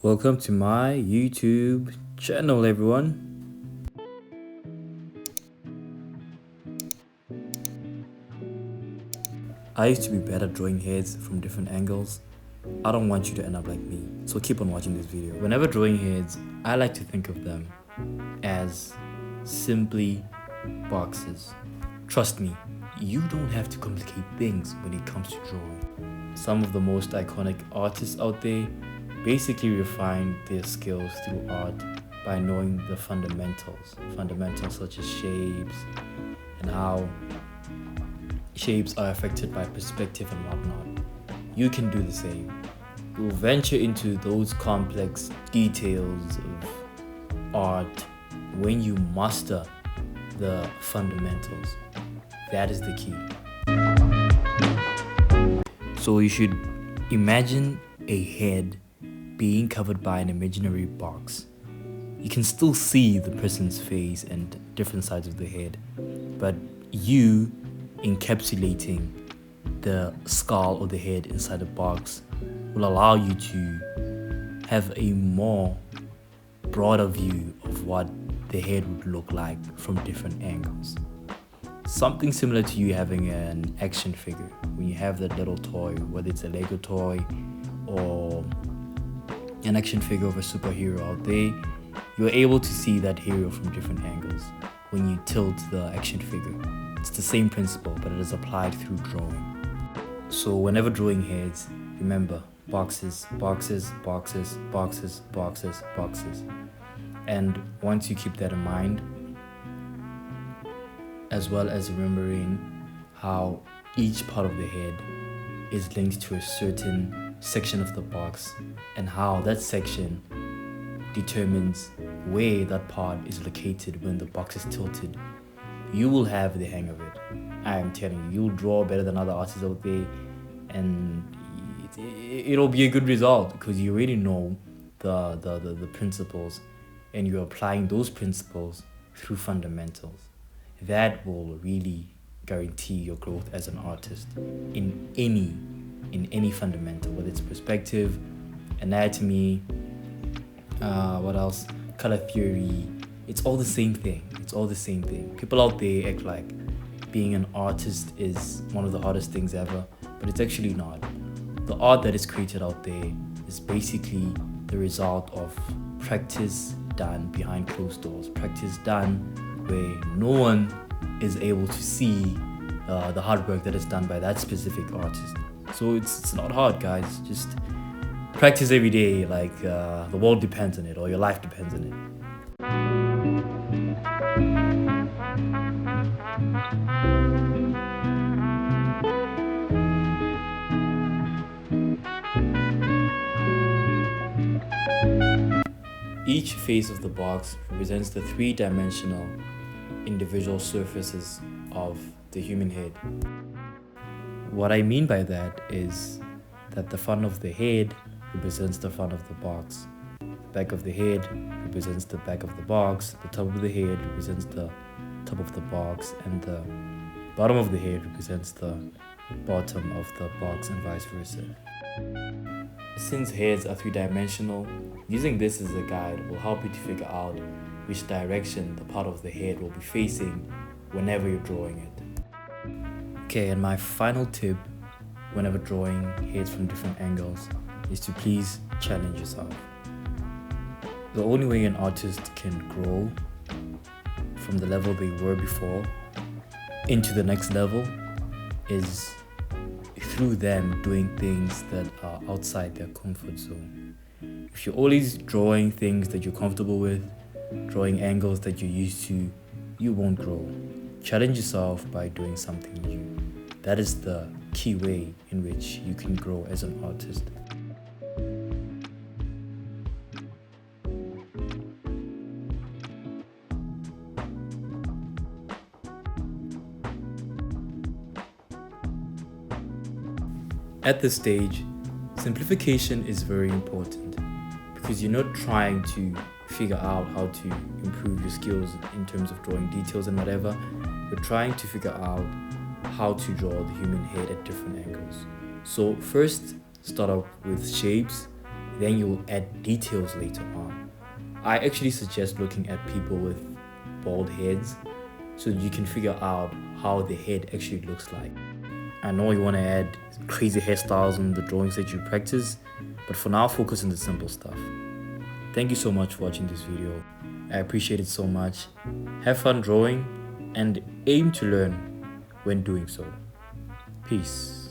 Welcome to my YouTube channel, everyone. I used to be better drawing heads from different angles. I don't want you to end up like me, so keep on watching this video. Whenever drawing heads, I like to think of them as simply boxes. Trust me, you don't have to complicate things when it comes to drawing. Some of the most iconic artists out there basically refine their skills through art by knowing the fundamentals such as shapes and how shapes are affected by perspective and whatnot. You can do the same. You'll venture into those complex details of art when you master the fundamentals. That is the key. So you should imagine a head being covered by an imaginary box. You can still see the person's face and different sides of the head, but you encapsulating the skull or the head inside the box will allow you to have a more broader view of what the head would look like from different angles. Something similar to you having an action figure. When you have that little toy, whether it's a Lego toy or an action figure of a superhero out there, you're able to see that hero from different angles when you tilt the action figure. It's the same principle, but it is applied through drawing. So whenever drawing heads, remember boxes, boxes, boxes, boxes, boxes, boxes. And once you keep that in mind, as well as remembering how each part of the head is linked to a certain section of the box and how that section determines where that part is located when the box is tilted, you will have the hang of it. I am telling you, you'll draw better than other artists out there, and it'll be a good result because you already know the principles and you're applying those principles through fundamentals. That will really guarantee your growth as an artist in any fundamental, whether it's perspective, anatomy, what else, color theory. It's all the same thing. People out there act like being an artist is one of the hardest things ever, but it's actually not. The art that is created out there is basically the result of practice done behind closed doors, practice done where no one is able to see the hard work that is done by that specific artist. So it's not hard, guys. Just practice every day, like the world depends on it or your life depends on it. Each face of the box represents the three-dimensional individual surfaces of the human head. What I mean by that is that the front of the head represents the front of the box, the back of the head represents the back of the box, the top of the head represents the top of the box, and the bottom of the head represents the bottom of the box, and vice versa. Since heads are three-dimensional, using this as a guide will help you to figure out which direction the part of the head will be facing whenever you're drawing it. Okay, and my final tip whenever drawing heads from different angles is to please challenge yourself. The only way an artist can grow from the level they were before into the next level is through them doing things that are outside their comfort zone. If you're always drawing things that you're comfortable with, drawing angles that you're used to, you won't grow. Challenge yourself by doing something new. That is the key way in which you can grow as an artist. At this stage, simplification is very important because you're not trying to figure out how to improve your skills in terms of drawing details and whatever. You're trying to figure out how to draw the human head at different angles. So first, start off with shapes, then you'll add details later on. I actually suggest looking at people with bald heads so you can figure out how the head actually looks like. I know you want to add crazy hairstyles in the drawings that you practice, but for now, focus on the simple stuff. Thank you so much for watching this video. I appreciate it so much. Have fun drawing and aim to learn when doing so. Peace.